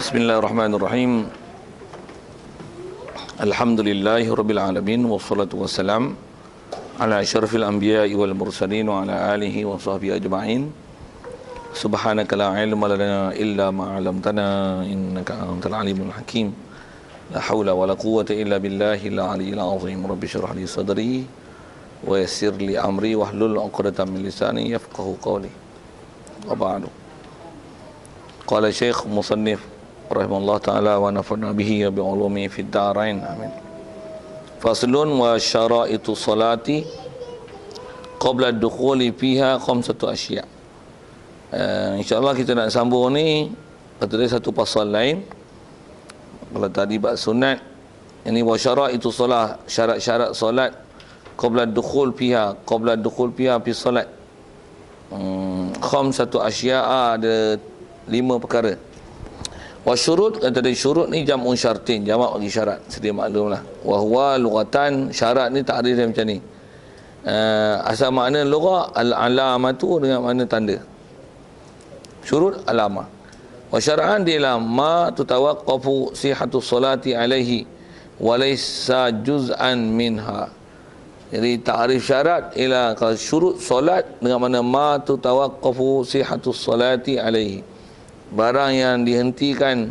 Bismillahirrahmanirrahim. Alhamdulillahirabbil alamin wassalatu wassalam ala asyrafil anbiya'i wal mursalin wa ala alihi wa sahbihi ajma'in. Subhanaka la ilma lana illa ma 'allamtana innaka antal alimul hakim. La haula wala quwwata illa billahil aliyyil azim. Rabbi shrah li sadri wa yassir li amri wahlul 'uqdatam min lisani yafqahu qawli. Wa ba'du. Qala Syekh Musannif rahimahullah ta'ala wa nafa'na bihi bi ulumi fid darain, amin. Faslun wa syara'itu salati qabla ad-dukhuli fiha khamsatu asya'. InsyaAllah kita nak sambung ni kata dia satu pasal lain. Kalau tadi bab sunat, ini wa syara'itu salat, syarat-syarat solat qabla ad-dukhul fiha, qabla ad-dukhul fiha fi salat. Khamsatu asya'a, ada 5 perkara. Wa syurut, kata dia syurut ni jam'un syartin, jamak bagi syarat, sedia maklumlah. Wa huwa lughatan, syarat ni takrif dia macam ni. Asal makna lughah al-alamatu dengan makna tanda. Syurut alamah. Wa syar'an dia ma tutawaqqafu sihhatu salati alaihi wa laysa juz'an minha. Jadi takrif syarat ialah kalau syurut solat dengan makna ma tutawaqqafu sihhatu salati alaihi, barang yang dihentikan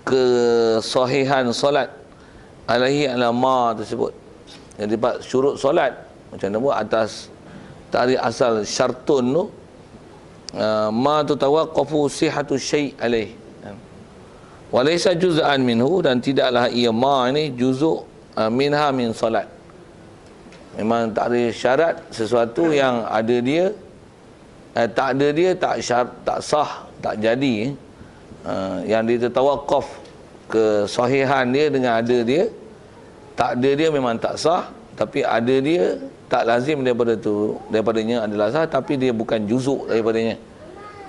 kesahihan solat alaihi ala ma tersebut. Jadi bab syurut solat macam mana buat atas takrif asal syartun tu, ma tutawaqqafu sihhatu syai' alaihi wa laysa juz'an minhu, dan tidaklah ia ma ini juzuk minha min solat. Memang takrif syarat sesuatu yang ada dia, tak ada dia tak sah, tak jadi. Yang dia tertawakaf kesahihan dia dengan ada dia, tak ada dia memang tak sah, tapi ada dia tak lazim daripadanya adalah sah, tapi dia bukan juzuk daripadanya.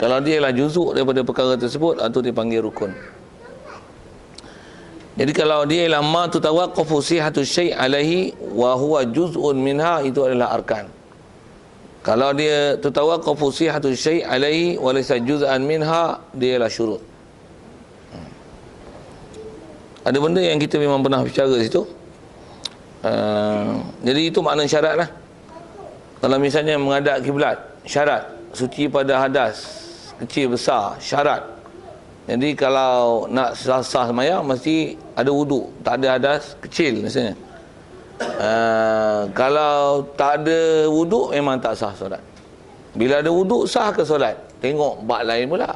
Kalau dia ialah juzuk daripada perkara tersebut, itu dipanggil rukun. Jadi kalau dia ialah ma tutawaqqafu sihhatu syai' alaihi wa huwa juz'un minha, itu adalah arkan. Kalau dia tutawaqqafu sihhatu syai' alaihi wa laysa juz'an minha, dia ialah syurut. Ada benda yang kita memang pernah bicara situ. Jadi itu makna syarat lah. Kalau misalnya menghadap kiblat, syarat. Suci pada hadas kecil besar, syarat. Jadi kalau nak sah sembahyang mesti ada wuduk, tak ada hadas kecil misalnya. Kalau tak ada wuduk memang tak sah solat. Bila ada wuduk sah ke solat? Tengok bab lain pula.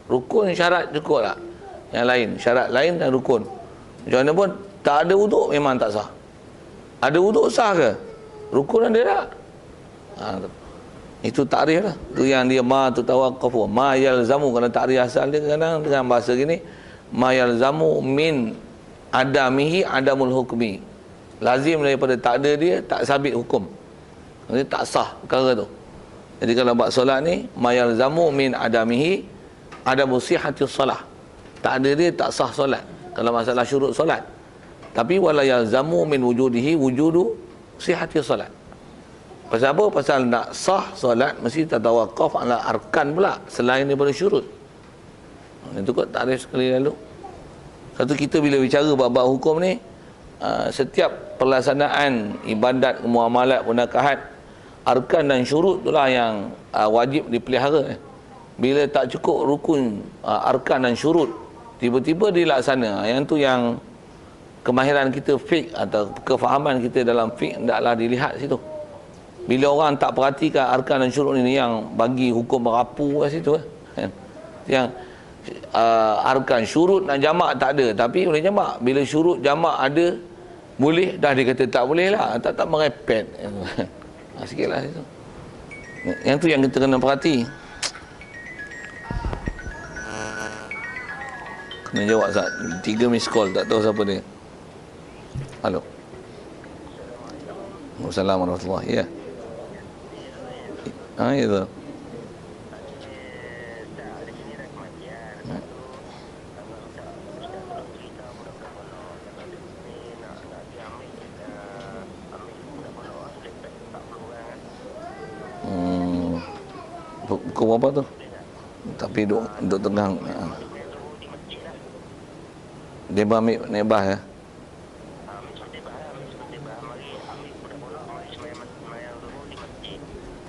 Rukun syarat cukup tak? Yang lain, syarat lain dan rukun. Macam mana pun tak ada wuduk memang tak sah. Ada wuduk sah ke? Rukun ada tak? Itu takrif lah. Itu yang dia ma tutawaqqafu, ma yalzamu. Kalau takrif asal dia kadang dengan bahasa gini, ma yalzamu min adamihi adamul hukmi. Lazim daripada tak ada dia, tak sabit hukum. Jadi tak sah perkara tu. Jadi kalau buat solat ni, ma yalzamu min adamihi adamu sihhati salah. Tak ada dia, tak sah solat. Kalau masalah syurut solat. Tapi wala yalzamu min wujudihi wujudu sihhati salat. Pasal apa? Pasal nak sah solat mesti tatawaqaf ala arkan pula selain daripada syurut. Itu kot takrif sekali lalu. Satu, kita bila bicara bab-bab hukum ni, setiap pelaksanaan ibadat, muamalat, munakahat, arkan dan syurut itulah yang wajib dipelihara. Bila tak cukup rukun, arkan dan syurut, tiba-tiba dilaksana, yang tu yang kemahiran kita fiqh atau kefahaman kita dalam fiqh hendaklah dilihat situ. Bila orang tak perhatikan arkan dan syurut ini, yang bagi hukum berapu kat situ yang arkan syurut dan jamak tak ada, tapi boleh jamak. Bila syurut jamak ada, boleh dah, dia kata tak boleh lah, tak merepet. Sikit lah situ. Yang tu yang kita kena perhati. Kena jawab sat 3 miss call, tak tahu siapa dia. Halo. Assalamualaikum warahmatullahi wabarakatuh. Ya. Ya tu. Pukul berapa tu? Tapi duduk tegang. Dia ambil nebah ya.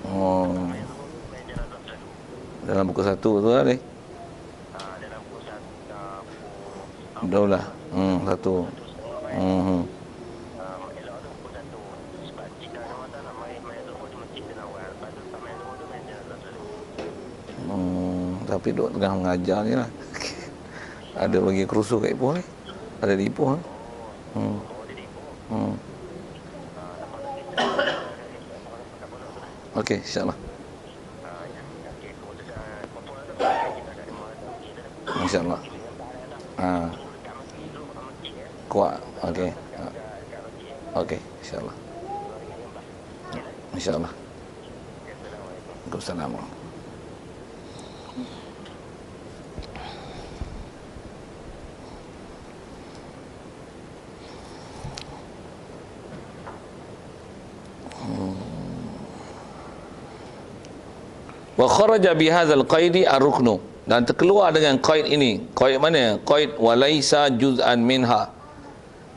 Oh. Dalam buku 1 tu lah ni. Daulah. 1. Tapi duk tengah mengajar ni lah. Ada bagi kerusuh kat Ipoh ni. Ada di Ipoh. Okey, insyaAllah. InsyaAllah. Kuat. Okey. Okey, insyaAllah. InsyaAllah. Waalaikumsalam. Wa kharaja bihadzal qaidi ar-ruknu, dan terkeluar dengan qaid ini. Qaid mana? Qaid walaisa juz'an minha,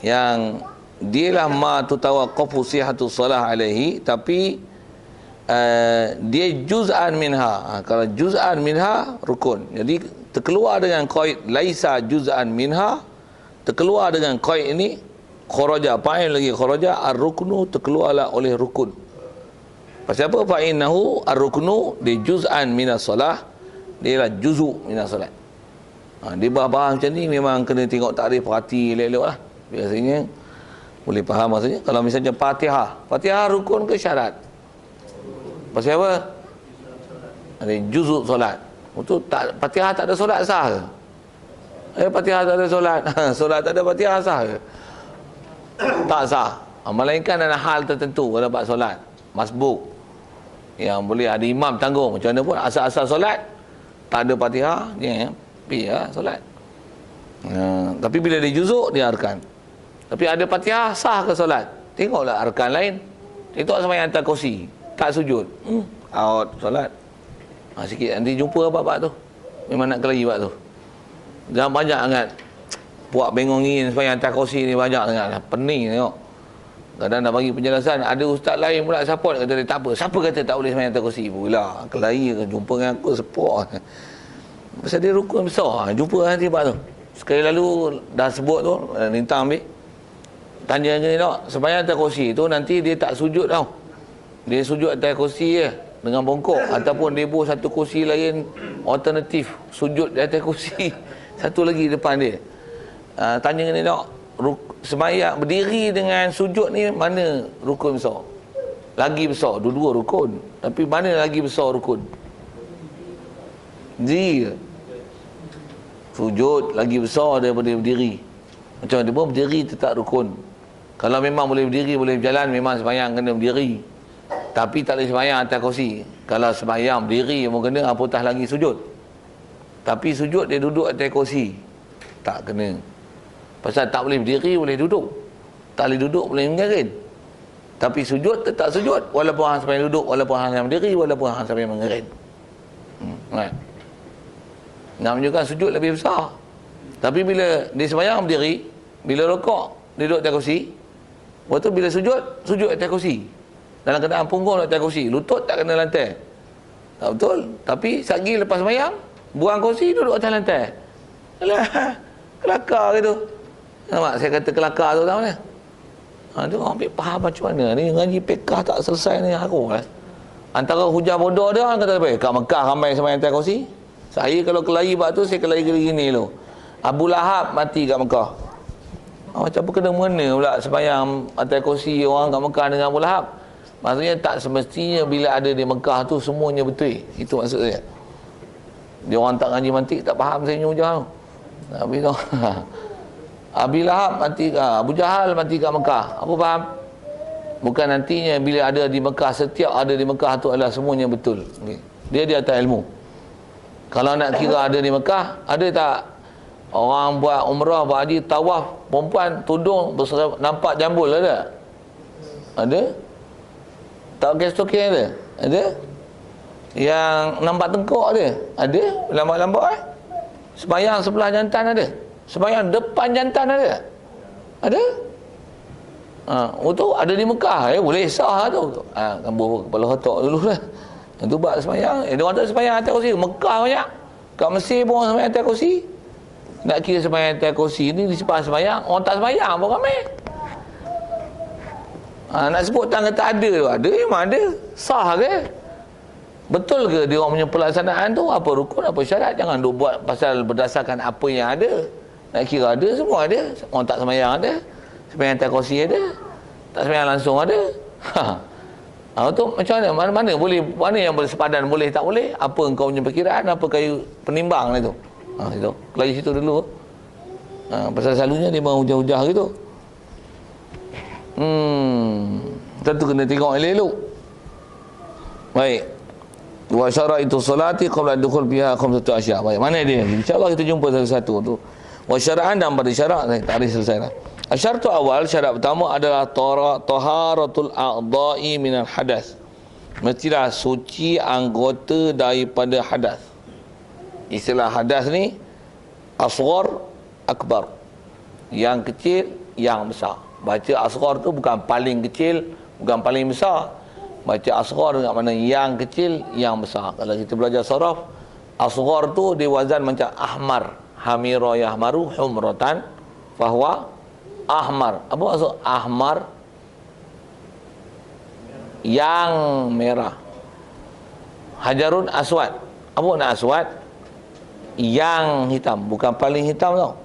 yang dialah ma tutawaqqafu sihhatu salah alaihi, tapi dia juz'an minha. Kalau juz'an minha rukun. Jadi terkeluar dengan qaid laisa juz'an minha, terkeluar dengan qaid ini kharaja, fa'il lagi kharaja ar-ruknu, terkeluarlah oleh rukun. Pasal apa? Fa'innahu ar-ruknu di juz'an minas salah, dia lah juzu' minas salat. Dia bahas macam ni memang kena tengok takrif, perhati elok-elok lah. Biasanya boleh faham maksudnya. Kalau misalnya Fatihah rukun ke syarat? Pasal apa? Ada juzu' solat. Itu tak, Fatihah tak ada solat sah ke? Fatihah tak ada solat. Solat tak ada Fatihah sah ke? Tak sah. Melainkan dalam hal tertentu kalau dapat solat masbuk, yang boleh ada imam tanggung, macam mana pun asal-asal solat tak ada Fatihah, dia pergi lah solat. Tapi bila dia juzuk, dia arkan. Tapi ada Fatihah, sah ke solat? Tengoklah arkan lain. Tengok sembahyang atas kursi, tak sujud, out solat. Sikit nanti jumpa bapak tu, memang nak kelahi bapak tu. Jangan banyak sangat buat bengongin sembahyang atas kursi ni, banyak sangat lah, pening tengok. Kadang nak bagi penjelasan, ada ustaz lain pula support, kata dia tak apa. Siapa kata tak boleh sembahyang atas kursi? Pula kelahi ke, jumpa dengan aku support. Pasal dia rukun besar. Jumpa nanti pak tu. Sekali lalu dah sebut tu, Nintang ambil. Tanya ke ni tak, sembahyang atas kursi tu nanti dia tak sujud tau. Dia sujud atas kursi je dengan bongkok, ataupun dia buat satu kursi lain alternatif, sujud di atas kursi satu lagi depan dia. Tanya ke ni tak, sembahyang berdiri dengan sujud ni mana rukun besar? Lagi besar, dua-dua rukun, tapi mana lagi besar rukun? Diri sujud lagi besar daripada berdiri. Macam mana pun berdiri tetap rukun. Kalau memang boleh berdiri, boleh berjalan, memang sembahyang kena berdiri. Tapi tak boleh sembahyang atas kursi. Kalau sembahyang berdiri pun kena, apatah lagi sujud. Tapi sujud dia duduk atas kursi, tak kena. Pasal tak boleh berdiri, boleh duduk. Tak boleh duduk, boleh mengerin. Tapi sujud tetap sujud, walaupun hang sampai duduk, walaupun hang sampai berdiri, walaupun hang sampai mengerin. Nak menunjukkan sujud lebih besar. Tapi bila dia sembahyang berdiri, bila rokok dia duduk atas kursi, lepas tu bila sujud, sujud atas kursi. Dalam keadaan punggung atas kursi, lutut tak kena lantai. Tak betul. Tapi sagi lepas sembahyang, buang kursi, duduk atas lantai. Alah, kelakar gitu. Nampak saya kata kelakar tu tahu ni. Tu orang ambil faham macam mana ni, ngaji pekah tak selesai ni aku lah. Antara hujah bodoh dia orang kata apa? Kat Mekah ramai sembahyang atas kursi. Saya kalau kelahi bab tu, saya kelahi gini lo. Abu Lahab mati kat Mekah. Macam apa kena mengena pula sembahyang atas kursi orang kat Mekah dengan Abu Lahab? Maksudnya tak semestinya bila ada di Mekah tu semuanya betul. Itu maksud saya. Dia orang tak ngaji mantik, tak faham saya punya hujah tu. Habis tu Abi Lahab mati, Abu Jahal mati kat Mekah. Apa faham? Bukan nantinya bila ada di Mekah, setiap ada di Mekah tu adalah semuanya betul. Dia di atas ilmu. Kalau nak kira ada di Mekah, ada tak orang buat umrah, buat haji, tawaf, perempuan tudung nampak jambul, ada? Ada? Tak pakai stoking ada? Ada? Yang nampak tengkok dia. Ada lambat-lambat Sembayang sebelah jantan ada. Sembayang depan jantan ada. Ada? Itu ada di Mekah. Boleh sah tu. Gambar kepala otak dulu lah. Itu buat sembayang. Dia orang tak sembayang atas kursi. Mekah banyak. Kat Mesir pun orang sembayang atas kursi. Nak kira sembayang atas kursi ni disebut sembayang. Orang tak sembayang pun ramai. Nak sebut tak kata ada tu. Ada, memang ada. Sah ke? Betul ke dia orang punya pelaksanaan tu? Apa rukun, apa syarat? Jangan duk buat pasal berdasarkan apa yang ada. Nak kira ada, semua ada. Orang tak sembahyang ada. Sembahyang atas kursi ada. Tak sembahyang langsung ada. Tu macam mana? Mana boleh, mana yang bersepadan, boleh tak boleh? Apa engkau punya perkiraan, apa kayu penimbang itu? Itu. Kelaju situ dulu. Pasal selalunya dia mau hujah-hujah gitu. Tentu kena tengok elok-elok. Baik. Wa syaraitu salati qabla dukhul biha khamsatu asya'. Baik, mana dia? Insya-Allah kita jumpa satu-satu tu. Wa syara'an dan pada syarat tak ada selesai dah. Asyaratu awal, syarat pertama adalah taharatul a'dha'i minal hadas. Mestilah suci anggota daripada hadas. Istilah hadas ni asghar, akbar. Yang kecil, yang besar. Baca asghar tu bukan paling kecil, bukan paling besar. Baca asghar dengan mana yang kecil, yang besar. Kalau kita belajar saraf, asghar tu dia wazan macam ahmar. Hamira yahmaru humratan fahuwa ahmar. Apa maksud ahmar? Yang merah. Hajarun aswad. Apa makna aswad? Yang hitam, bukan paling hitam tau.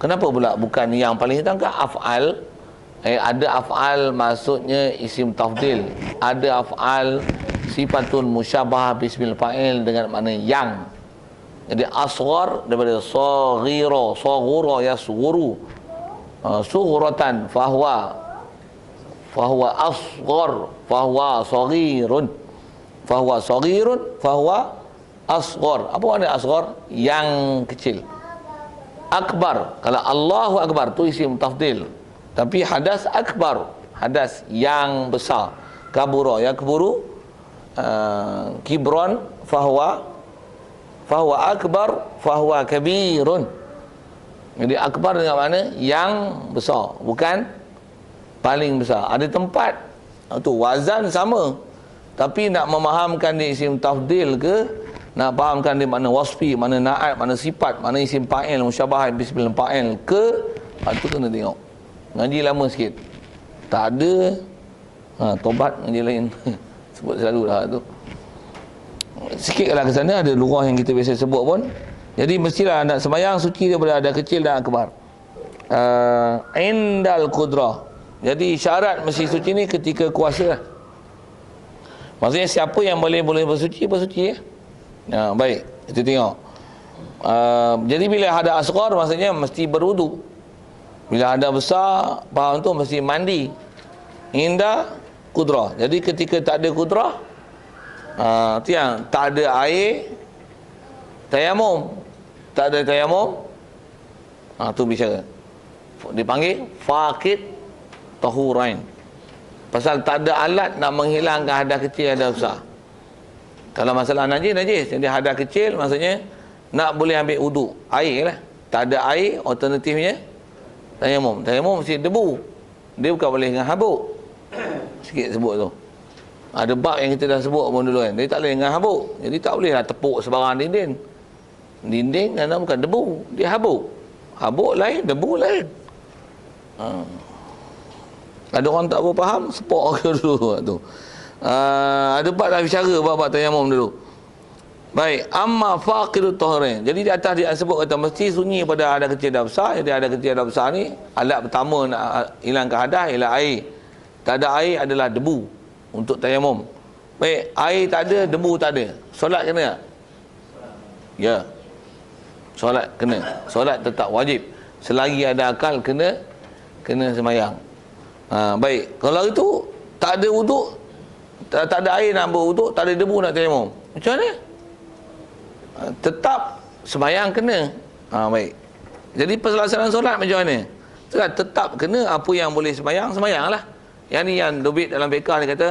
Kenapa pula bukan yang paling hitam? Kan af'al, ada af'al maksudnya isim tafdil, ada af'al sifatun musyabah bismil fa'il dengan makna yang. Jadi asghar daripada saghira, saghura yasghuru, sughuratan fahuwa asghar, fahuwa saghirun, fahuwa asghar. Apa makna asghar? Yang kecil. Akbar, kalau Allahu akbar tu isim tafdil, tapi hadas akbar, hadas yang besar. Kabura yakburu, kibron fahuwa akbar, fahuwa kabirun. Jadi akbar dengan mana yang besar, bukan paling besar. Ada tempat tu wazan sama, tapi nak memahamkan dia isim tafdil ke, nak fahamkan dia makna wasfi, mana na'at, mana sifat, mana isim fa'il, musyabah bismil fa'il ke, tu kena tengok. Ngaji lama sikit. Tak ada tobat ngaji lain. Sebut selalu dah tu. Sikit kalau ke sana ada lurah yang kita biasa sebut pun. Jadi mestilah nak sembahyang suci daripada ada kecil dan akbar. Indal qudrah. Jadi syarat mesti suci ni ketika kuasa lah. Maksudnya siapa yang boleh bersuci ya. Baik, kita tengok. Jadi bila ada asghar maksudnya mesti berwudu. Bila ada besar, faham tu mesti mandi. Indah kudrah. Jadi ketika tak ada kudrah, tu yang tak ada air, tayamum. Tak ada tayamum, tu bicara. Dipanggil faqid tahurain. Pasal tak ada alat nak menghilangkan hadas kecil, hadas besar. Kalau masalah najis, jadi hadas kecil maksudnya nak boleh ambil wudu, air lah. Tak ada air, alternatifnya tayamum. Tayamum mesti debu. Dia bukan boleh dengan habuk. Sikit sebut tu. Ada bab yang kita dah sebut pun dulu kan. Dia tak boleh dengan habuk. Jadi tak boleh lah tepuk sebarang dinding. Dinding kerana bukan debu, dia habuk. Habuk lain, debu lain. Ada orang tak faham, sepok ke dulu tu. Ada bab dah bicara bab tayamum dulu. Baik, amma faqidut taharain. Jadi di atas dia sebut kata mesti sunyi pada hadas kecil dan besar. Jadi hadas kecil dan besar ni alat pertama nak hilangkan hadas ialah air. Tak ada air adalah debu untuk tayamum. Baik, air tak ada, debu tak ada. Solat kena tak? Ya. Solat kena. Solat tetap wajib. Selagi ada akal kena sembahyang. Baik, kalau itu tak ada wuduk, tak ada air nak berwuduk, tak ada debu nak tayamum. Macam mana? Tetap sembahyang kena. Baik. Jadi pelaksanaan solat macam mana? Tetap kena apa yang boleh sembahyanglah. Yang ni yang dobit dalam fiqh dia kata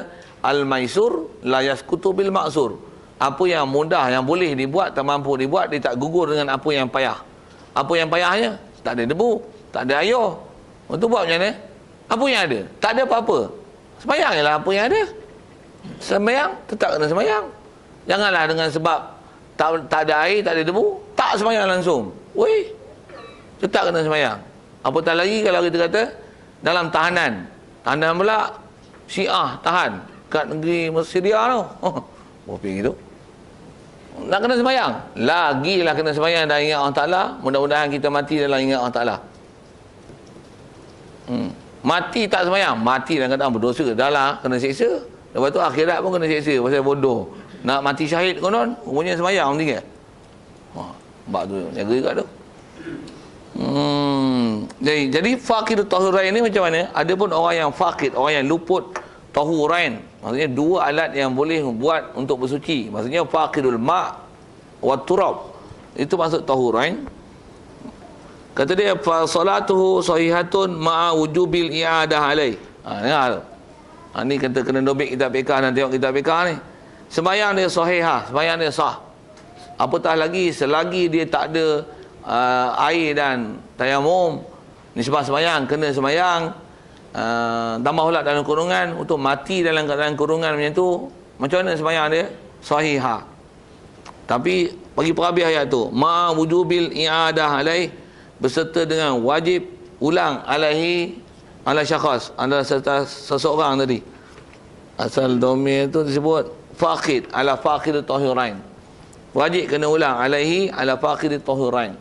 al-maisur la yasqutu bil ma'sur. Apa yang mudah, yang boleh dibuat, tak mampu dibuat, dia tak gugur dengan apa yang payah. Apa yang payahnya? Tak ada debu, tak ada air. Untuk buat macam mana? Apa yang ada? Tak ada apa-apa. Sembayang ialah apa yang ada. Sembayang, tetap kena sembayang. Janganlah dengan sebab tak ada air, tak ada debu, tak sembayang langsung. Weh, tetap kena sembayang. Apatah lagi kalau kita kata dalam tahanan. Tahanan pula Syiah tahan kat negeri Syria tu. Berapa gitu? Nak kena sembahyang. Lagilah kena sembahyang dan ingat Allah Ta'ala. Mudah-mudahan kita mati dalam ingat Allah Ta'ala. Mati tak sembahyang. Mati dalam keadaan berdosa. Dah lah, kena seksa. Lepas tu akhirat pun kena seksa. Pasal bodoh. Nak mati syahid konon, umurnya sembahyang tinggal. Sebab tu, jaga juga tu. Jadi fakir tahurain ni macam mana? Ada pun orang yang fakir, orang yang luput tahurain. Maksudnya dua alat yang boleh buat untuk bersuci. Maksudnya faqidul ma' wa turab. Itu maksud tahurain. Kata dia fa salatuhu sahihatun ma'a wujubil i'adah alai. Dengar tu. Ni kata kena dobek kitab fiqh dan tengok kitab fiqh ni. Sembahyang dia sahihah, sembahyang dia sah. Apatah lagi selagi dia tak ada air dan tayamum, ni sebab sembahyang kena sembahyang. Tambah pula dalam kurungan, untuk mati dalam keadaan kurungan macam tu, macam mana sembahyang dia? Sahihah. Tapi bagi perabi ayat tu, ma wujubil i'adah alaih, berserta dengan wajib ulang alaihi ala syakhs, anda serta seseorang tadi. Asal domir tu disebut faqid ala faqid tahirain. Wajib kena ulang alaihi ala faqid tahirain.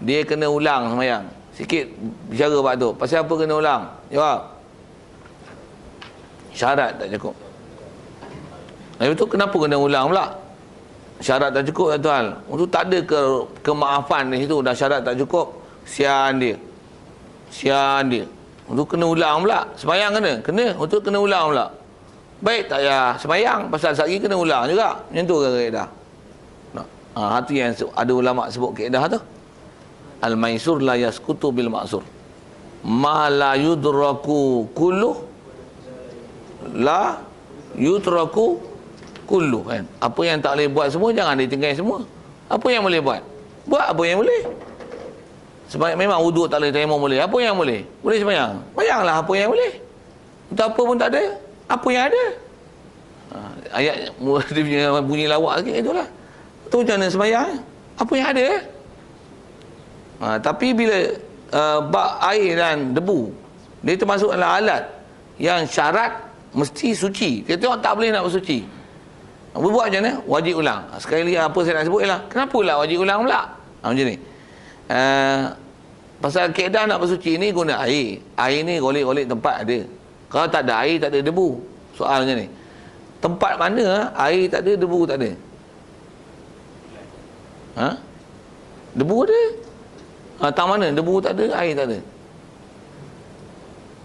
Dia kena ulang sembahyang. Sikit bicara bab tu. Pasal apa kena ulang? Jawab. Syarat tak cukup. Lepas tu kenapa kena ulang pula? Syarat tak cukup, tuan. Untuk tak ada kemaafan di situ, dah syarat tak cukup. Sian dia. Untuk kena ulang pula. Sembahyang kena. Untuk kena ulang pula. Baik tak ya sembahyang, pasal sehari kena ulang juga. Macam tu ke kaedah? Itu yang ada ulama sebut kaedah tu. Al-maisur la yaskutu bil ma'sur. Ma la yudraku kulluh la yutraku kullu, kan? Apa yang tak boleh buat semua, jangan ditinggal semua. Apa yang boleh buat? Buat apa yang boleh. Sebab memang wuduk tak boleh, tayamum boleh. Apa yang boleh? Boleh sembahyang. Sembahyanglah apa yang boleh. Untuk apa pun tak ada, apa yang ada. Ayat dia punya bunyi lawak sikit itulah. Tu macam mana sembahyang? Apa yang ada? Tapi bila bak air dan debu, dia termasuk dalam alat yang syarat mesti suci. Dia tengok tak boleh nak bersuci. Buat macam mana? Wajib ulang. Sekali lagi apa saya nak sebut ialah, kenapa pula wajib ulang pula? Macam ni. Pasal kaedah nak bersuci ni guna air. Air ni golek-golek tempat ada. Kalau tak ada air, tak ada debu. Soal macam ni. Tempat mana air tak ada, debu tak ada? Debu ada. Tak mana? Debu tak ada, air tak ada.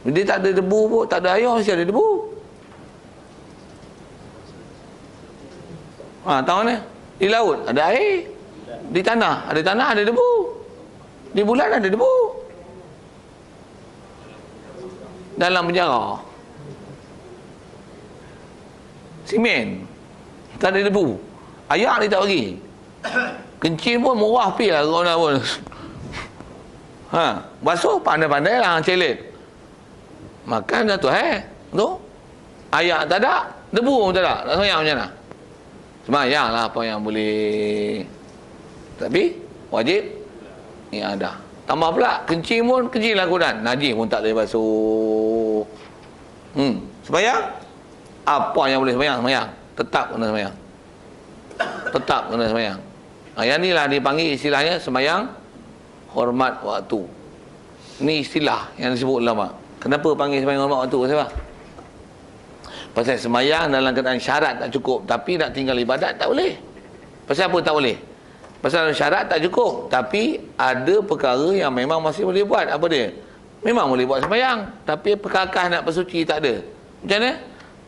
Dia tak ada debu pun, tak ada air, mesti ada debu. Tahu mana? Di laut ada air. Di tanah ada debu. Di bulan ada debu. Dalam penjara simen tak ada debu. Ayak dia tak bagi. Kencing pun murah pi lah corona pun. Basuh pandai-pandai lah celit. Makan dah tu tu. Ayak tak ada, debu pun tak ada. Nak sembahyang macam mana? Sembahyang lah apa yang boleh. Tapi wajib ya ada. Tambah pula kencing pun kencing lah kudan. Najis pun tak boleh basuh. Sembahyang apa yang boleh sembahyang? Tetap kena sembahyang. Tetap kena sembahyang. Yang ni lah dipanggil istilahnya sembahyang hormat waktu. Ni istilah yang disebut ulama. Kenapa panggil sembahyang hormat waktu? Sebab pasal sembahyang dalam keadaan syarat tak cukup, tapi nak tinggal ibadat tak boleh. Pasal apa tak boleh? Pasal syarat tak cukup, tapi ada perkara yang memang masih boleh buat. Apa dia? Memang boleh buat sembahyang, tapi perkakah nak bersuci tak ada. Macam mana?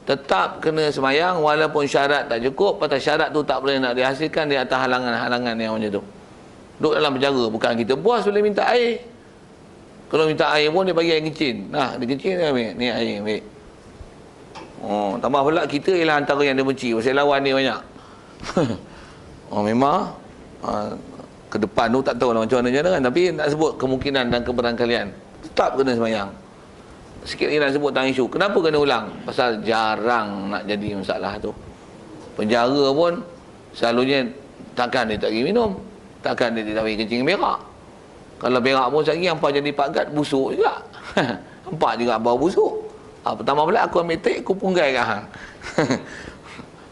Tetap kena sembahyang walaupun syarat tak cukup. Pasal syarat tu tak boleh nak dihasilkan di atas halangan-halangan yang macam tu. Duduk dalam penjara, bukan kita bos boleh minta air. Kalau minta air pun dia bagi air kencing. Nah, dia kencing dia ambil. Ni air, ambil. Tambah pula kita ialah antara yang dia benci. Pasal lawan dia banyak. Memang ke depan tu tak tahu lah macam mana kan, tapi nak sebut kemungkinan dan kebarangkalian tetap kena sembahyang. Sikit lagi nak sebut tentang isu kenapa kena ulang, pasal jarang nak jadi masalah tu. Penjara pun selalunya takkan dia tak pergi minum, takkan dia tak pergi kencing berak. Kalau berak pun lagi hampa jadi pagat busuk juga. Hampa juga bau busuk. Pertama pula aku ambil trik, aku punggai kat hang.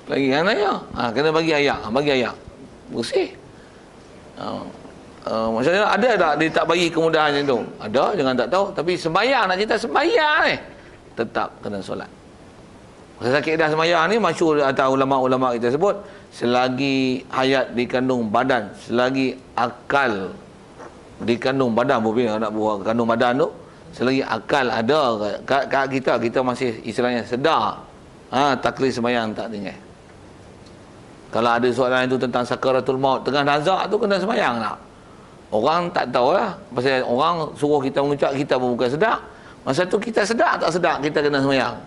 Lagi kan ayah. Kena bagi ayak, bagi ayak. Bersih. Maksudnya ada tak dia tak bagi kemudahan macam tu? Ada, jangan tak tahu. Tapi sembahyang, nak cerita sembahyang ni, tetap kena solat. Masa sakit dah sembahyang ni, masyhur atau ulama-ulama kita sebut, selagi hayat dikandung badan, selagi akal dikandung badan, bukan nak buat kandung badan tu, selagi akal ada kat kita, kita masih istilahnya sedar, taklif sembahyang tak tinggal. Kalau ada soalan itu tentang sakaratul maut, tengah nazak tu kena sembahyang tak? Orang tak tahu lah, pasal orang suruh kita mengucap, kita pun bukan sedar. Masa tu kita sedar tak sedar kita kena sembahyang?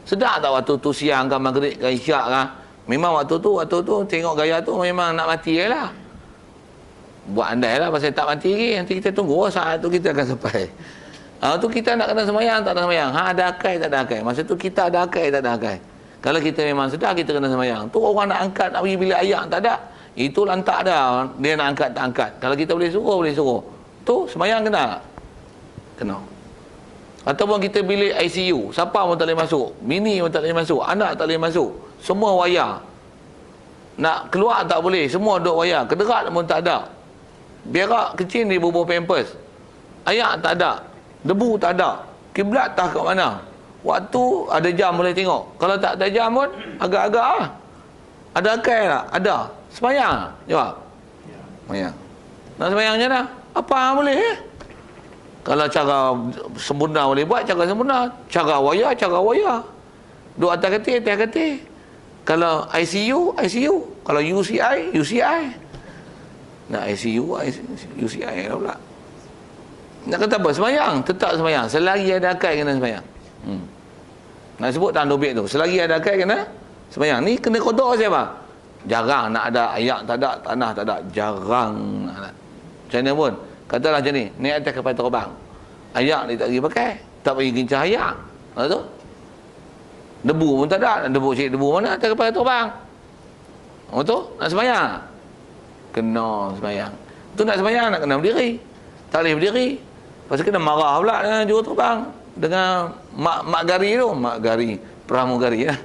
Sedar tak waktu tu siang kan, maghrib kan, isyak kan? Memang waktu tu tengok gaya tu memang nak mati je lah. Buat andai lah pasal tak mati lagi, nanti kita tunggu saat tu kita akan sampai. Tu kita nak kena sembahyang tak kena sembahyang, ada akal tak ada akal. Masa tu kita ada akal tak ada akal. Kalau kita memang sedar kita kena sembahyang, tu orang nak angkat, nak pergi bilik ayak tak ada, itu lantak dah, dia nak angkat tak angkat. Kalau kita boleh suruh, tu sembahyang kena tak? Kena. Ataupun kita bilik ICU, siapa pun tak boleh masuk, bini pun tak boleh masuk, anak tak boleh masuk, semua wayar, nak keluar tak boleh, semua duduk wayar, kederat pun tak ada, berak kecil di bubur pampers, ayak tak ada, debu tak ada, kiblat tak kat mana. Waktu ada jam boleh tengok, kalau tak ada jam pun agak-agak lah. Ada akal tak? Ada. Sembahyang? Jawab. Sembahyang. Nak sembahyang macam mana? Apa boleh? Kalau cara sempurna boleh buat, cara sempurna. Cara wayar. Duduk atas katil. Kalau ICU. Kalau UCI. Nak ICU, UCI lah pula. Nak kata apa? Sembahyang. Tetap sembahyang. Selagi ada akal kena sembahyang. Nak sebut tanah dobit tu, selagi ada akal kena sembahyang. Ni kena qada siapa? Jarang nak ada ayak tak ada, tanah tak ada, jarang nak ada. Macam mana pun, katalah macam ni, naik atas kapal terbang, ayak ni tak pergi pakai, tak pergi gincah ayak, lepas tu debu pun tak ada, cik debu mana atas kapal terbang. Lepas tu nak sembahyang, kena sembahyang. Tu nak sembahyang nak kena berdiri, tak boleh berdiri, lepas tu kena marah pula dengan juruterbang, dengan mak gari pramugari ya.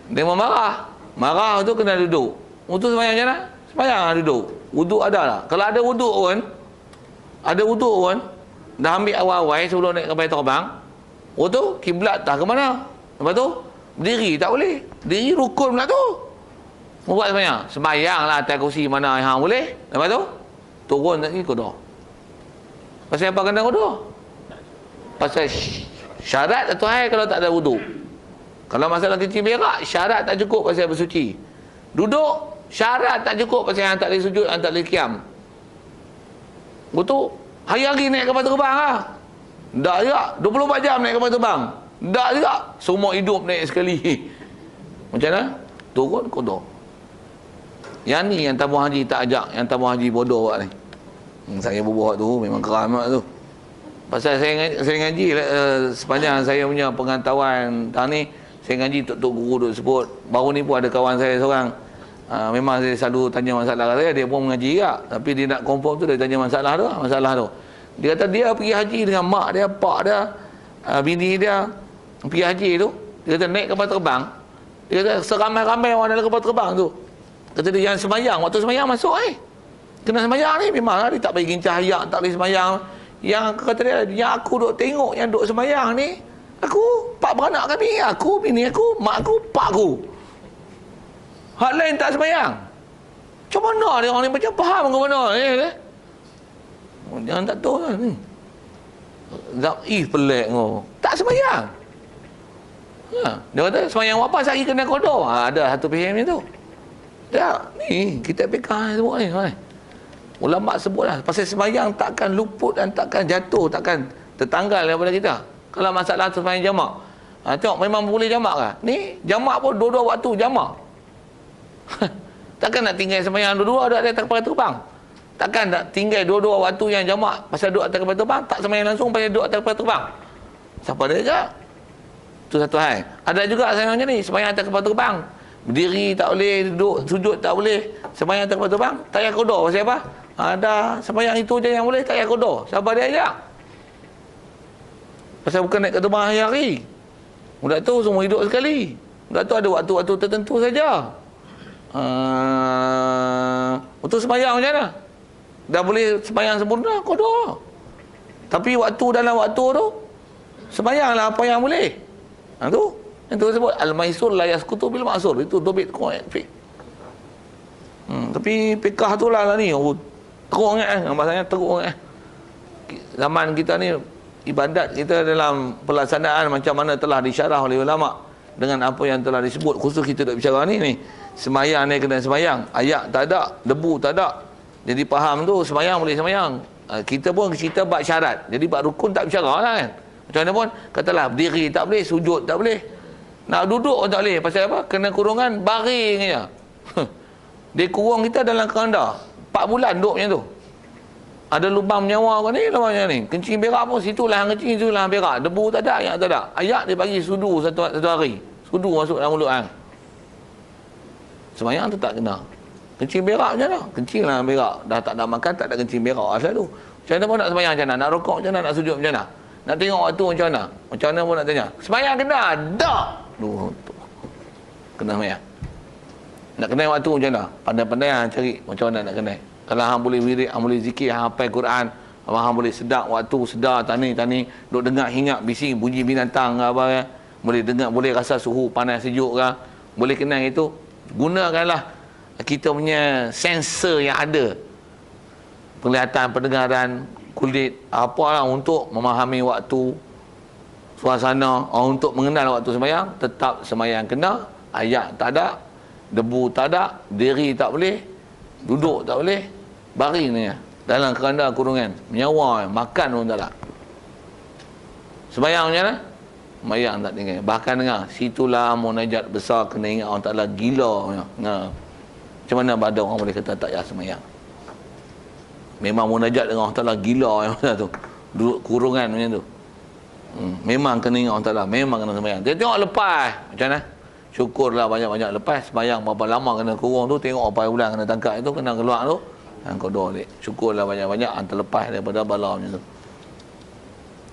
Dia marah tu kena duduk. Untuk sembahyang macam mana? Sembahyang duduk. Wuduk ada tak? Kalau ada wuduk pun dah ambil awal-awal sebelum naik kapal terbang. Tu kiblat tak ke mana? Lepas tu berdiri tak boleh. Berdiri rukun pula tu. Mau buat sembahyang. Sembahyanglah atas kursi mana yang boleh. Lepas tu turun lagi qada. Pasal apa kena qada? Pasal syarat atau hai kalau tak ada wuduk. Kalau masalah kecil berak, syarat tak cukup pasal bersuci. Duduk, syarat tak cukup pasal yang tak boleh sujud, yang tak boleh qiyam. Betul? Hari-hari naik kapal terbang lah. Tak juga. 24 jam naik kapal terbang. Tak juga. Semua hidup naik sekali. Macam mana? Turun qada. Yang ni yang tabung haji tak ajak, yang tabung haji bodoh buat ni. Saya berbuat tu memang keramat tu. Pasal saya ngaji sepanjang saya punya pengetahuan tahun ni, saya ngaji tok guru duk sebut. Baru ni pun ada kawan saya seorang, memang saya selalu tanya masalah saya, dia pun mengaji juga, tapi dia nak confirm tu dia tanya masalah tu. Dia kata dia pergi haji dengan mak dia, pak dia, bini dia pergi haji tu. Dia kata naik kapal terbang. Dia kata seramai-ramai orang dalam kapal terbang tu. Kata dia jangan sembahyang, waktu sembahyang masuk kena sembahyang ni memanglah dia tak bagi gincah ayak, tak boleh sembahyang. Yang kata dia, yang aku duk tengok yang duk sembahyang ni, aku, pak beranak kami, aku, bini aku, mak aku, pak aku. Hak lain tak sembahyang. Macam mana dia orang ni macam faham ke mana? Jangan tak tahu lah ni. Pelik kau. Tak sembahyang. Dia kata sembahyang apa sehari kena qada. Ada satu pihak ni tu. Tak, ni kita pegang semua ni. Ulama sebutlah pasal sembahyang takkan luput dan takkan jatuh, takkan tertanggal daripada kita. Kalau masalah sembahyang jamak, tengok memang boleh jamak ke? Ni jamak pun dua-dua waktu jamak. Takkan nak tinggal sembahyang dua-dua ada atas kapal terbang? Takkan nak tinggal dua-dua waktu yang jamak pasal duduk atas kapal terbang, tak sembahyang langsung pasal duduk atas kapal terbang? Siapa ada juga? Itu satu hal. Ada juga saya macam ni, sembahyang atas kapal terbang. Berdiri tak boleh, duduk sujud tak boleh. Sembahyang atas kapal terbang, tak payah qada. Pasal apa? Ada sembahyang itu je yang boleh, tak payah qada. Siapa dia ajak? Pasal bukan naik ke terbang hari-hari. Budak tu semua hidup sekali. Budak tu ada waktu-waktu tertentu saja. Untuk sembahyang macam mana? Dah boleh sembahyang sempurna, qada. Tapi waktu dalam waktu tu, sembahyanglah apa yang boleh. Tu. Itu sebut al-maisur la yasqutu bil ma'sur. Itu dobit Quran fiqh. Tapi fikah tu lah ni. Teruk sangat bahasanya teruk sangat. Zaman kita ni ibadat kita dalam pelaksanaan macam mana telah disyarah oleh ulama dengan apa yang telah disebut, khusus kita nak bicara ni sembahyang ni kena sembahyang, ayat tak ada, debu tak ada, jadi faham tu sembahyang boleh sembahyang. Kita pun kita bab syarat, jadi bab rukun tak bicara lah kan. Macam mana pun katalah berdiri tak boleh, sujud tak boleh, nak duduk pun tak boleh. Pasal apa? Kena kurungan baring je. Dia kurung kita dalam keranda 4 bulan duduk macam tu. Ada lubang menyawa kau ni, lubang macam ni. Kencing berak pun situlah kencing, situlah berak. Debu tak ada, ayak tak ada. Ayak dia bagi sudu satu hari. Sudu masuk dalam mulut hang. Sembahyang tu tak kena. Kencing berak macam mana? Kencing lah berak. Dah tak ada makan, tak ada kencing berak asal tu. Macam mana pun nak sembahyang macam mana? Nak rokok macam mana? Nak sujud macam mana? Nak tengok waktu macam mana? Macam mana pun nak tanya. Sembahyang kena? Tak! Kena sembahyang. Nak kenal waktu macam mana? Pandai-pandai cari macam mana nak kenal. Kalau hang boleh wirid, hang boleh zikir, hang hafal Quran, hang boleh sedar waktu, sedar tani, duk dengar hingat bising bunyi binatang ke apa ya. Boleh dengar, boleh rasa suhu panas sejuk ke, boleh kenal itu. Gunakanlah kita punya sensor yang ada. Penglihatan, pendengaran, kulit, apalah untuk memahami waktu, suasana, untuk mengenal waktu sembahyang. Tetap sembahyang kena, ayat tak ada, debu tak ada, diri tak boleh, duduk tak boleh, baring ni dalam keranda kurungan, menyawa, makan pun tak ada. Sembahyang macam mana? Sembahyang tak tinggal. Bahkan dengar, situlah munajat besar, kena ingat orang Ta'ala gila. Macam mana ada orang boleh kata tak payah sembahyang? Memang munajat dengan orang Ta'ala gila yang mana tu, duduk kurungan macam tu. Memang kena ingat orang Ta'ala, memang kena sembahyang. Dia tengok lepas macam mana? Syukurlah banyak-banyak lepas sembahyang berapa lama kena kurung tu, tengok berapa bulan kena tangkap itu, kena keluar tu, kau doa balik. Syukurlah banyak-banyak terlepas daripada bala macam tu.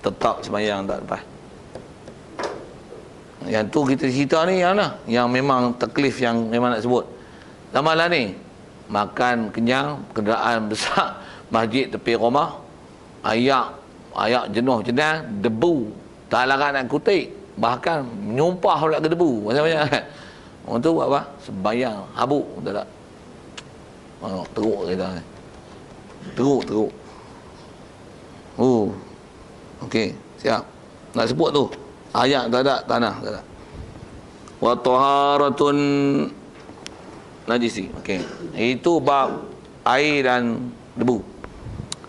Tetap sembahyang tak lepas. Yang tu kita cerita ni yang mana? Yang memang taklif yang memang nak sebut. Lama-lama ni makan kenyang, kenderaan besar, masjid tepi rumah, ayak jenuh jenang, debu, tak larat nak kutik, bahkan menyumpah pula ke debu macam-macam kan. Orang tu buat apa? Sembahyang habuk tak tak. Teruk kita ni. Teruk. Okey, siap. Nak sebut tu. Ayat tak ada, tanah tak ada. Wa taharatun najisi. Okey. Itu bab air dan debu.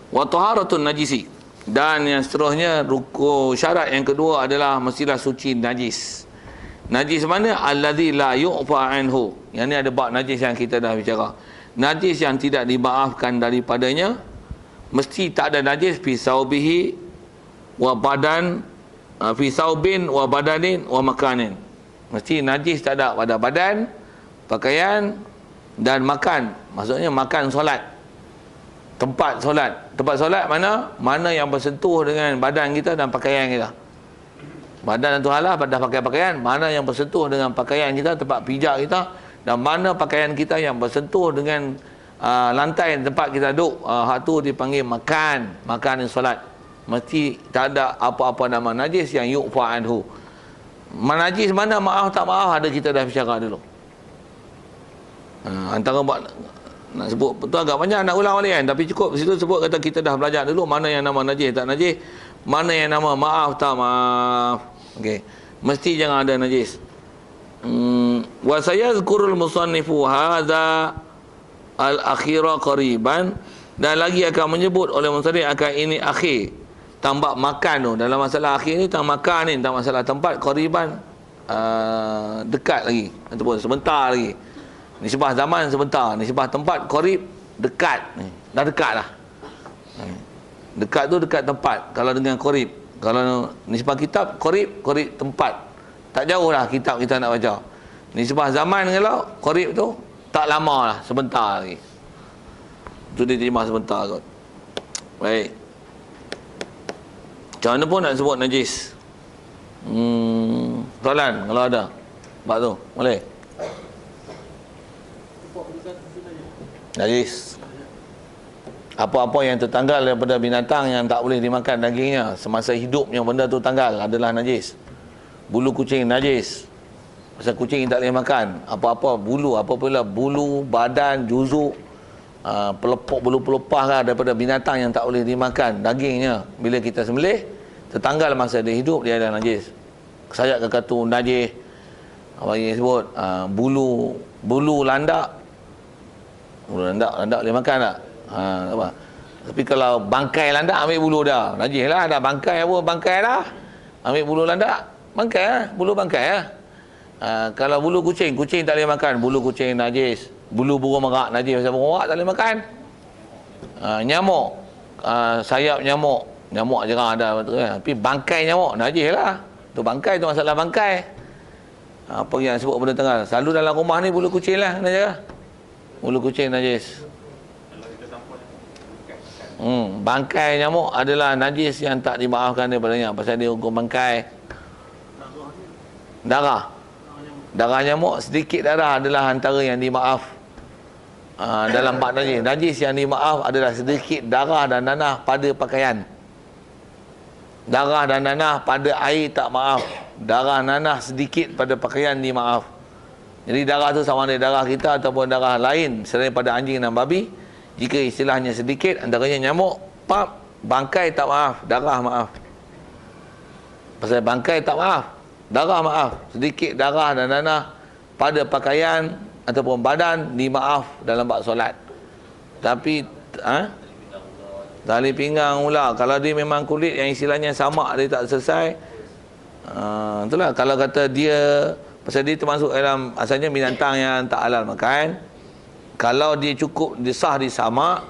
Wa taharatun najisi. Dan yang seterusnya, rukun syarat yang kedua adalah mestilah suci najis. Najis mana? Allazi la yu'fa anhu. Yang ni ada bab najis yang kita dah bicara. Najis yang tidak dimaafkan daripadanya, mesti tak ada najis fi saubihi wa badan, fi saubin wa badanin wa makanin. Mesti najis tak ada pada badan, pakaian dan makan. Maksudnya makan solat. Tempat solat. Tempat solat mana? Mana yang bersentuh dengan badan kita dan pakaian kita. Badan tu halah pada pakaian. Mana yang bersentuh dengan pakaian kita, tempat pijak kita, dan mana pakaian kita yang bersentuh dengan lantai tempat kita duduk. Hak tu dipanggil makan. Makan yang solat. Mesti tak ada apa-apa nama najis yang yu'fa anhu. Najis mana maaf tak maaf ada kita dah bicara dulu. Antara nak sebut betul agak banyak nak ulang balik kan, tapi cukup situ sebut kata kita dah belajar dulu mana yang nama najis tak najis, mana yang nama maaf tak maaf. Okey, mesti jangan ada najis. Wa sayazkurul musannifu hadza al-akhira qariban, dan lagi akan menyebut oleh musannif akan ini akhir, tambah makan tu dalam masalah akhir ni, tambah makan ni, tambah masalah tempat qariban, dekat lagi ataupun sebentar lagi. Nisbah zaman sebentar, nisbah tempat qarib dekat. Dah dekat dah. Dekat tu dekat tempat. Kalau dengan qarib. Kalau nisbah kitab qarib, qarib tempat. Tak jauh lah kitab kita nak baca. Nisbah zaman kalau qarib tu tak lama lah, sebentar lagi. Tu dia terjemah sebentar kot. Baik. Macam mana pun nak sebut najis? Soalan kalau ada. Bab tu, boleh? Najis. Apa-apa yang tertanggal daripada binatang yang tak boleh dimakan dagingnya semasa hidupnya, benda tu tanggal adalah najis. Bulu kucing najis. Pasal kucing tak boleh makan. Apa-apa bulu, apabila bulu, badan, juzuk, pelepok, bulu pelepah lah daripada binatang yang tak boleh dimakan dagingnya, bila kita sembelih, tertanggal masa dia hidup, dia adalah najis. Sayap kekatu najis. Apa yang sebut? Bulu landak. Bulu landak boleh makan tak? Apa? Tapi kalau bangkai landak ambil bulu dah, najis lah. Dah bangkai apa? Bangkai dah. Ambil bulu landak, bangkai lah. Bulu bangkai lah. Kalau bulu kucing tak boleh makan. Bulu kucing najis. Bulu burung merak najis. Pasal burung merak tak boleh makan. Nyamuk, sayap nyamuk jerang ada betul kan? Tapi bangkai nyamuk najis lah. Tu bangkai tu, masalah bangkai. Apa yang sebut benda tengah. Selalu dalam rumah ni bulu kucing lah kena jaga. Bulu kucing najis. Bangkai nyamuk adalah najis yang tak dimaafkan daripadanya. Pasal dia hukum bangkai. Darah nyamuk, sedikit darah adalah antara yang dimaaf dalam bab najis. Najis yang dimaaf adalah sedikit darah dan nanah pada pakaian. Darah dan nanah pada air tak maaf. Darah nanah sedikit pada pakaian dimaaf. Jadi darah tu sama ada darah kita ataupun darah lain selain pada anjing dan babi. Jika istilahnya sedikit, antaranya nyamuk, bangkai tak maaf, darah maaf. Pasal bangkai tak maaf, darah maaf. Sedikit darah dan nanah pada pakaian ataupun badan dimaaf dalam bab solat. Tapi tali pinggang pula, kalau dia memang kulit yang istilahnya samak, dia tak selesai, itulah kalau kata dia, pasal dia termasuk dalam asalnya binatang yang tak halal makan. Kalau dia cukup disah di samak,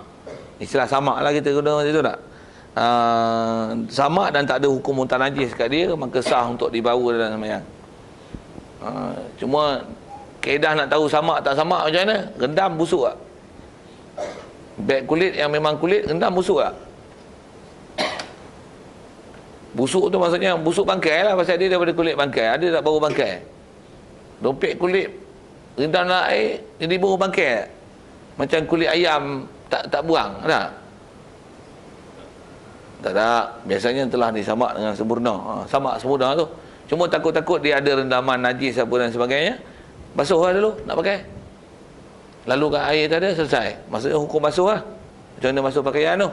istilah samak lah kita guna itu tak, samak dan tak ada hukum muntah najis kat dia, maka sah untuk dibawa dalam sembahyang. Cuma kaedah nak tahu samak tak samak macam mana? Rendam busuk tak? Beg kulit yang memang kulit, rendam busuk tak? Busuk tu maksudnya busuk bangkai lah, pasal dia daripada kulit bangkai. Ada tak bau bangkai? Dompet kulit rendam dalam air jadi bau bangkai tak? Macam kulit ayam tak buang, ada? Tak ada. Biasanya telah disamak dengan sempurna. Samak sempurna tu. Cuma takut-takut dia ada rendaman najis apa dan sebagainya. Basuh lah dulu nak pakai. Lalu kat air tak ada, selesai. Maksudnya hukum basuh lah. Macam mana basuh pakaian tu.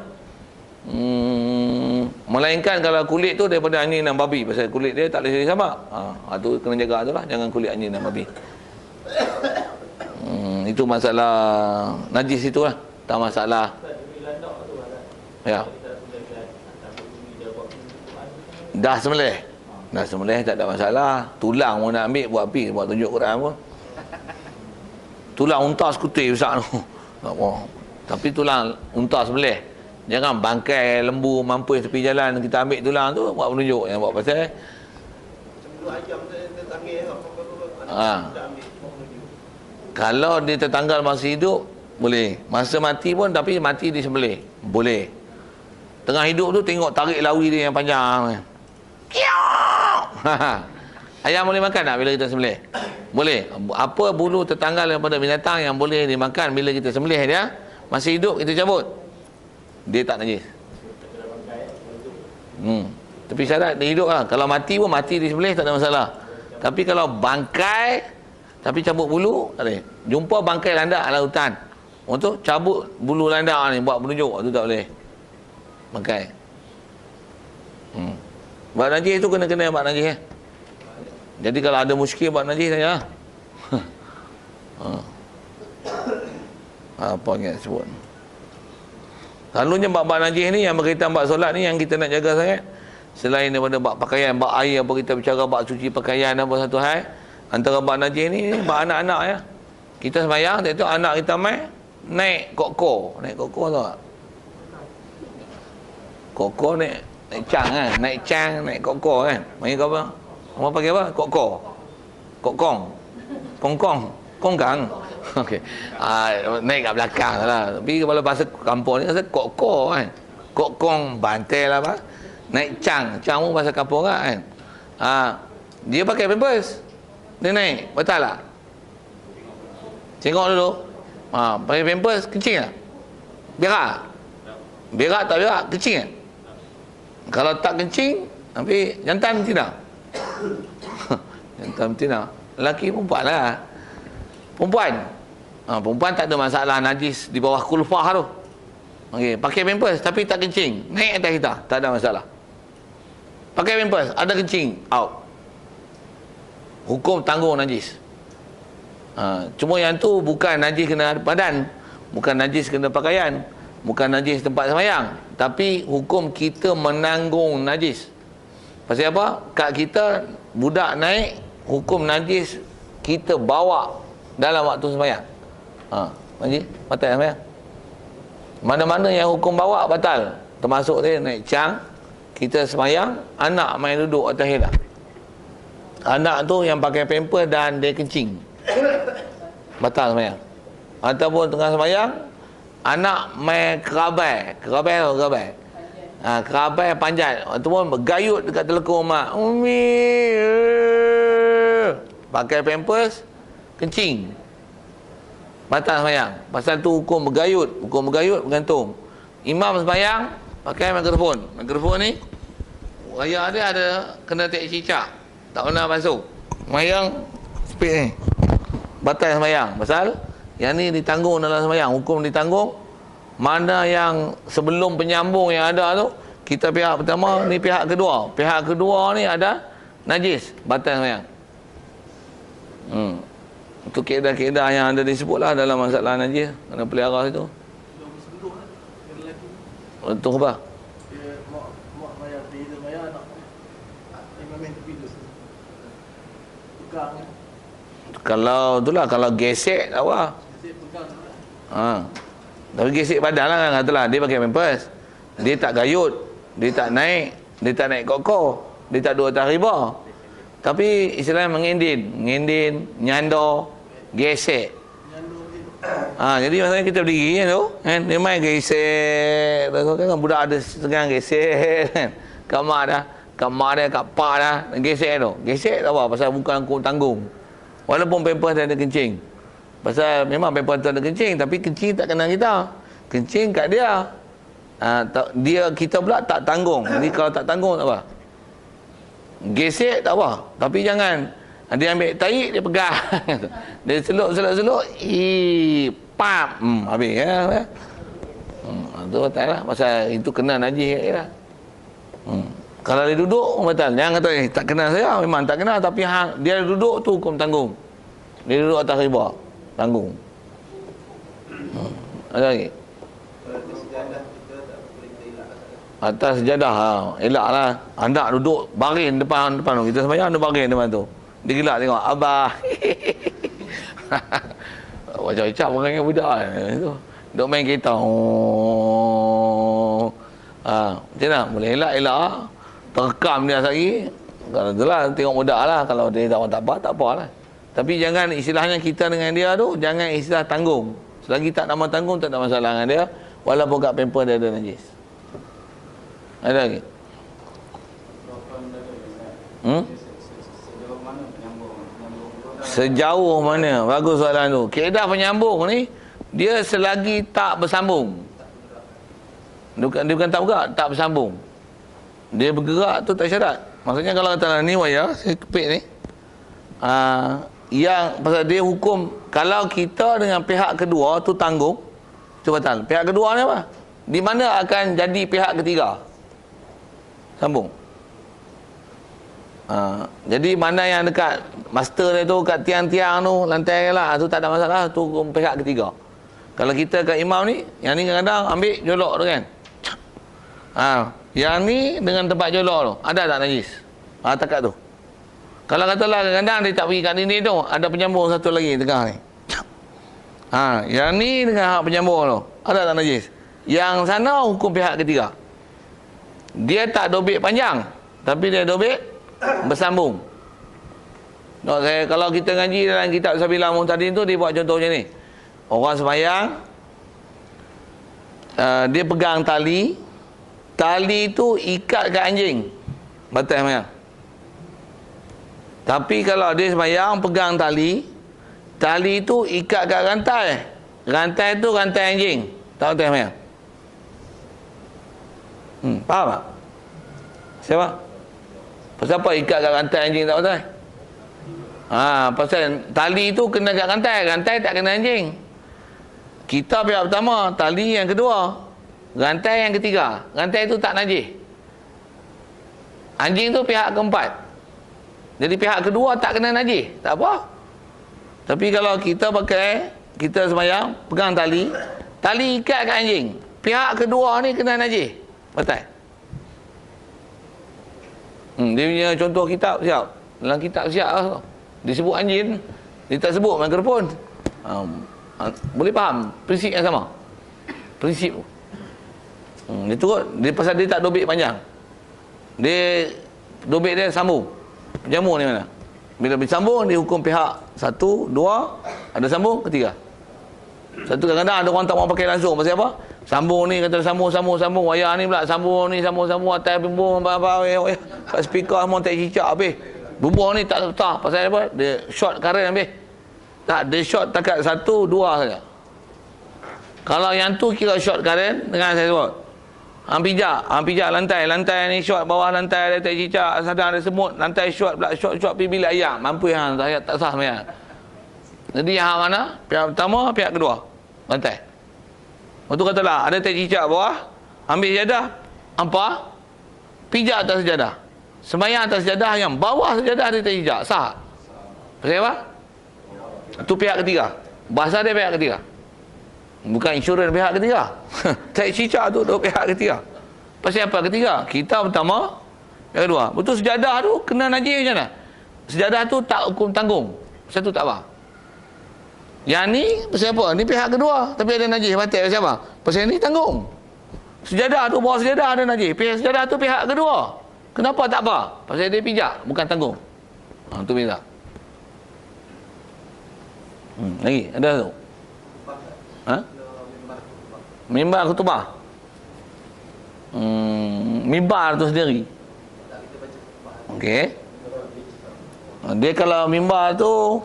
Melainkan kalau kulit tu daripada anjing dan babi. Pasal kulit dia tak boleh disamak. Tu kena jaga tu lah. Jangan kulit anjing dan babi. Itu masalah najis itu lah. Tak masalah. Ya. Dah sembelih tak ada masalah. Tulang pun nak ambil, buat api, buat tunjuk Quran pun. Tulang unta sekutir besar tu. Tapi tulang unta sembelih. Jangan bangkai lembu mampus tepi jalan kita ambil tulang tu buat penunjuk. Yang buat pasal kalau dia tertanggal masa hidup boleh. Masa mati pun, tapi mati disembelih boleh. Tengah hidup tu tengok tarik lawi dia yang panjang. Ayam boleh makan tak bila kita sembelih? Boleh. Apa bulu tertanggal daripada binatang yang boleh dimakan bila kita sembelih dia, masih hidup kita cabut, dia tak najis. Tapi syarat dia hidup lah. Kalau mati pun mati disembelih tak ada masalah. Tapi kalau bangkai tapi cabut bulu, tak boleh. Jumpa bangkai landak dalam hutan, untuk cabut bulu landak ni buat penunjuk, tu tak boleh. Bangkai. Bab najis tu kena bab najis. Jadi kalau ada muskil bab najis saja. Apa yang sebut? Selalunya bab najis ni yang berkaitan bab solat ni yang kita nak jaga sangat. Selain daripada bab pakaian, bab air apa kita bicara, bab cuci pakaian apa satu hal. Antara bab najis ni bab anak-anak ya. Kita sembahyang, tengok anak kita main naik kokor. Naik kokor tahu tak? Kokor naik cang kan, naik cang, naik kokor kan. Panggil kau apa? Orang pakai apa? Kokor. Kokong. Kongkong. Kongkang. Okey. Naik kat belakang lah. Tapi kalau bahasa kampung ni rasa kokor kan. Kokong bantai lah apa? Naik cang. Cang pun bahasa kampung kan. Dia pakai pampers. Dia naik. Betul tak? Tengok dulu. Pakai pampers kencing tak? Berak? Berak tak berak? Kencing tak? Kalau tak kencing, tapi jantan betina. Jantan betina. Lelaki perempuan lah. Perempuan. Perempuan tak ada masalah najis di bawah kulfah tu. Okey, pakai pampers tapi tak kencing. Naik atas kita, tak ada masalah. Pakai pampers, ada kencing, out. Hukum tanggung najis. Cuma yang tu bukan najis kena badan, bukan najis kena pakaian, bukan najis tempat sembahyang, tapi hukum kita menanggung najis. Pasal apa? Kat kita budak naik, hukum najis kita bawa dalam waktu sembahyang. Majlis batal sembahyang. Mana-mana yang hukum bawa batal, termasuk dia naik cang, kita sembahyang, anak main duduk atas helah. Anak tu yang pakai pamper dan dia kencing, batal sembahyang. Ataupun tengah sembahyang, anak main kerabai. Kerabai tau kerabai? Kerabai panjat. Ataupun bergayut dekat telekung mak. Umi. Pakai pampers, kencing. Batal sembahyang. Pasal tu hukum bergayut. Hukum bergayut bergantung. Imam sembahyang, pakai mikrofon. Mikrofon ni, wayar dia ada kena tek cicak. Tak pernah masuk. Sembahyang, speed ni. Batal sembahyang. Pasal yang ni ditanggung dalam sembahyang. Hukum ditanggung. Mana yang sebelum penyambung yang ada tu, kita pihak pertama, ni pihak kedua. Pihak kedua ni ada najis, batal sembahyang. Itu kaedah-kaedah yang ada disebutlah dalam masalah najis. Kena pelihara itu. Untuk apa? Kalau itulah, kalau gesek tak apa. Tapi gesek badan lah kan, katalah dia pakai pampers, dia tak gayut, dia tak naik kokor, dia tak duduk atas riba, tapi istilahnya mengendin, nyandor, gesek. Jadi maksudnya kita berdiri kan, dia main gesek, kan budak ada setengah gesek kan, kat mak dia, kat pak dah, gesek tu. Gesek tak apa, pasal bukan hukum tanggung. Walaupun pampers dia ada kencing. Pasal memang pampers tu ada kencing, tapi kencing tak kena kita. Kencing kat dia. Kita pula tak tanggung. Jadi kalau tak tanggung tak apa. Gesek tak apa, tapi jangan dia ambil tarik, dia pegang. Dia seluk, pap, habis ya. Tu tak lah, pasal itu kena najis lah. Kalau dia duduk, batal. Jangan kata tak kena saya, memang tak kena, tapi dia duduk tu hukum tanggung. Dia duduk atas riba, tanggung. Ada lagi? Atas sejadah, elak lah. Anak duduk baring depan tu. Kita sembahyang ada baring depan tu. Dia gelak tengok, abah. Macam-macam orang yang budak tu. Duk main kereta. Macam mana? Boleh elak. Terekam dia lagi. Kalau itulah tengok budak lah. Kalau dia tak apa lah. Tapi jangan istilahnya kita dengan dia tu, jangan istilah tanggung. Selagi tak nama tanggung, tak ada masalah dengan dia. Walaupun kat pamper dia ada najis. Ada lagi? Sejauh mana? Bagus soalan tu. Kaedah penyambung ni, dia selagi tak bersambung. Dia bukan tak bergerak, tak bersambung. Dia bergerak tu tak syarat. Maksudnya kalau katalah ni wayar, saya kepit ni. Yang pasal dia hukum, kalau kita dengan pihak kedua tu tanggung, tu batal. Pihak kedua ni apa? Di mana akan jadi pihak ketiga? Sambung. Jadi mana yang dekat master dia tu, kat tiang-tiang tu, lantai lah, tu tak ada masalah, tu hukum pihak ketiga. Kalau kita kat imam ni, yang ni kadang-kadang ambil jolok tu kan. Yang ni dengan tempat jolok tu, ada tak najis? Takat tu. Kalau katalah kadang-kadang dia tak pergi kat ni tu, ada penyambung satu lagi tengah ni. Yang ni dengan hak penyambung tu. Ada tak najis? Yang sana hukum pihak ketiga. Dia tak dobit panjang, tapi dia dobit bersambung. Kalau kita ngaji dalam kitab Sabilah Muhtadin tu, dia buat contoh macam ni. Orang sembahyang, dia pegang tali. Tali tu ikat ke anjing, batal sembahyang. Tapi kalau dia sembahyang pegang tali, tali tu ikat kat rantai. Rantai tu rantai anjing, tak batal sembahyang. Faham tak? Siapa? Pasal apa ikat kat rantai anjing tak batal? Pasal tali tu kena kat rantai, rantai tak kena anjing. Kita pihak pertama, tali yang kedua, rantai yang ketiga. Rantai tu tak najis. Anjing tu pihak keempat. Jadi pihak kedua tak kena najis, tak apa. Tapi kalau kita pakai, kita sembahyang pegang tali, tali ikat kat anjing, pihak kedua ni kena najis, batal. Dia punya contoh kitab siap. Dalam kitab siap lah. Disebut anjing, dia tak sebut mikrofon. Boleh faham prinsip yang sama. Prinsip tu. Dia turut, dia pasal dia tak dobit panjang. Dia dobit dia sambung. Penjamur ni mana? Bila bersambung dia hukum pihak 1, 2, ada sambung, ketiga. Satu kadang-kadang ada orang tak mau pakai langsung. Pasal apa? Sambung ni kata sambung, wayar ni pula sambung ni, sambung atas bumbung apa kat speaker semua tak cicak habis. Bumbung ni tak letak. Pasal apa? Dia short current habis. Tak, dia short takat 1, 2 saja. Kalau yang tu kira short current, dengan saya sebut. Pijak lantai ni short, bawah lantai ada tak cicak, sadang ada semut, lantai short pula, short pergi bilik ayam. Mampu yang tak sah sebenarnya. Jadi yang mana? Pihak pertama, pihak kedua. Lantai. Lepas tu katalah, ada tak cicak bawah, ambil sejadah, apa? Pijak atas sejadah. Sembahyang atas sejadah yang bawah sejadah ada tak cicak. Sah. Pasal apa? Itu pihak ketiga. Bahasa dia pihak ketiga. Bukan insurans pihak ketiga. Tak cicak tu pihak ketiga. Pasal apa ketiga? Kita pertama, yang kedua. Betul sejadah tu kena najis macam mana? Sejadah tu tak hukum tanggung. Pasal tu tak apa. Yang ni pasal apa? Ni pihak kedua tapi ada najis, batal pasal apa? Pasal ni tanggung. Sejadah tu bawah sejadah ada najis. Pihak sejadah tu pihak kedua. Kenapa tak apa? Pasal dia pijak, bukan tanggung. Tu beza. Lagi ada tu. Mimbar khutbah. Mimbar tu sendiri. Okey. Dia kalau mimbar tu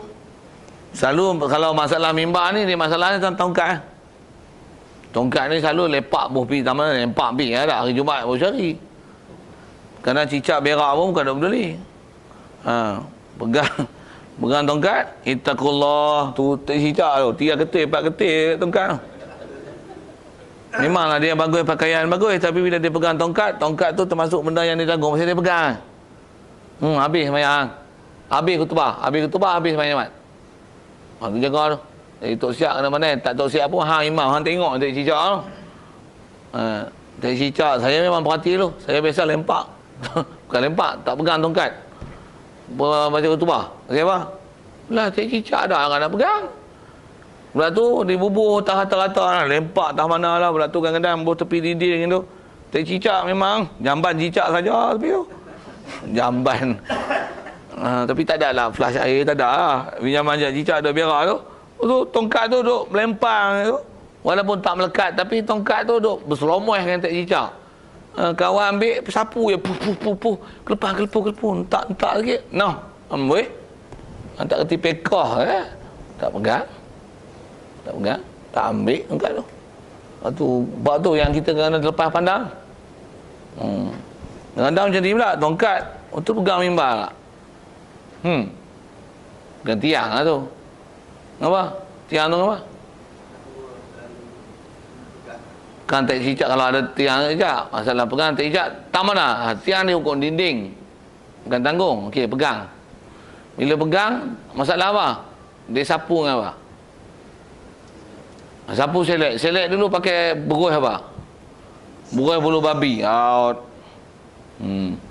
selalu, kalau masalah mimbar ni, dia masalahnya tentang tongkat. Tongkat ni selalu lepak buh pi taman, lepak pi ada hari Jumaat baru cari. Kerana cicak berak pun bukan nak peduli. Pegang tongkat, ittaqullah tu cicak tu, 3 ketil 4 ketil tongkat tu. Memanglah dia bagus, pakaian bagus, tapi bila dia pegang tongkat, tongkat tu termasuk benda yang dia tanggung pasal dia pegang. Habis sembahyang. Habis khutbah, habis sembahyang. Tu jaga tu. Jadi tok siap kena mana, tak tok siap pun imam hang tengok tak cicak tu. Tak cicak, saya memang perhati tu. Saya biasa lempak. Bukan lempak, tak pegang tongkat. Baca khutbah. Siapa? Lah tak cicak dah kan nak pegang. Pula tu dibubuh tak rata-rata lah, lempak tak mana lah. Pula tu kadang-kadang buh tepi dinding tu. Tak cicak memang, jamban cicak saja tepi tu. Jamban. Tapi tak ada lah flash air, tak ada lah. Pinjaman cicak ada berak tu. Tu tongkat tu duk melempang tu. Walaupun tak melekat, tapi tongkat tu duk berseromoy dengan tak cicak. Kawan ambil sapu je, puh. Kelepur. Entak lagi. Noh, ambil. Tak kerti pekah tak pegang. Tak ambil tongkat tu. Sebab tu yang kita kena lepas pandang. Kadang-kadang macam ni pula, tongkat untuk pegang mimbar lah. Pegang tiang lah tu. Apa? Tiang tu apa? Kan tak cicak, kalau ada tiang cicak. Masalah pegang tak cicak, tak mana? Tiang ni hukum dinding. Bukan tanggung. Okey, pegang. Bila pegang, masalah apa? Dia sapu dengan apa? Sapu selek dulu pakai beruih apa? Beruih bulu babi. Out.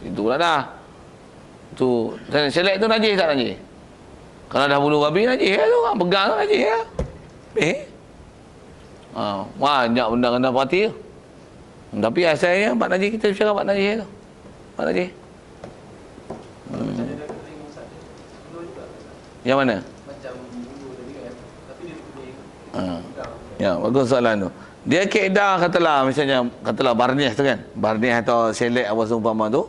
Itulah dah. Tu selek tu najis tak najis? Kalau dah bulu babi najis tu, pegang tu najis ya. Banyak benda kena perhati tu. Tapi asalnya Pak Najib, kita bicara Pak Najib tu. Pak Najib. Yang mana? Macam dulu tadi kan. Tapi dia kuning. Ya, bagus soalan tu. Dia kaedah katalah barniz tu kan. Barniz atau selek apa seumpama tu.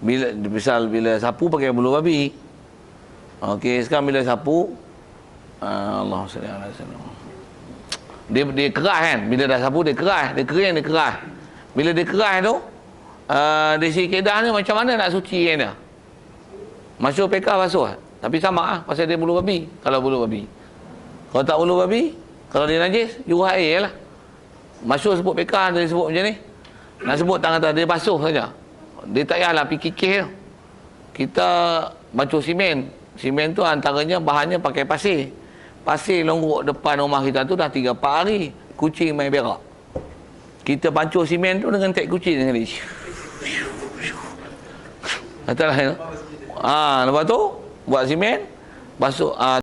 Bila sapu pakai bulu babi. Okey, sekarang bila sapu Allahu sallallahu alaihi wasallam. Dia keras kan. Bila dah sapu dia keras, dia kering dia keras. Bila dia keras tu dari segi kaedah ni macam mana nak suci dia? Masuk pekah basuh. Tapi sama pasal dia bulu babi. Kalau bulu babi. Kalau tak bulu babi, kalau dia najis, jurah air lah. Masuk sebut pekah, dia sebut macam ni. Nak sebut tangan atas, dia basuh saja. Dia tak payahlah pergi kikih. Kita basuh simen. Simen tu antaranya bahannya pakai pasir. Pasir longrok depan rumah kita tu dah 3-4 hari. Kucing main berak. Kita pancur simen tu dengan tek kucing dengan dia. Katalah. Lepas tu buat simen, basuh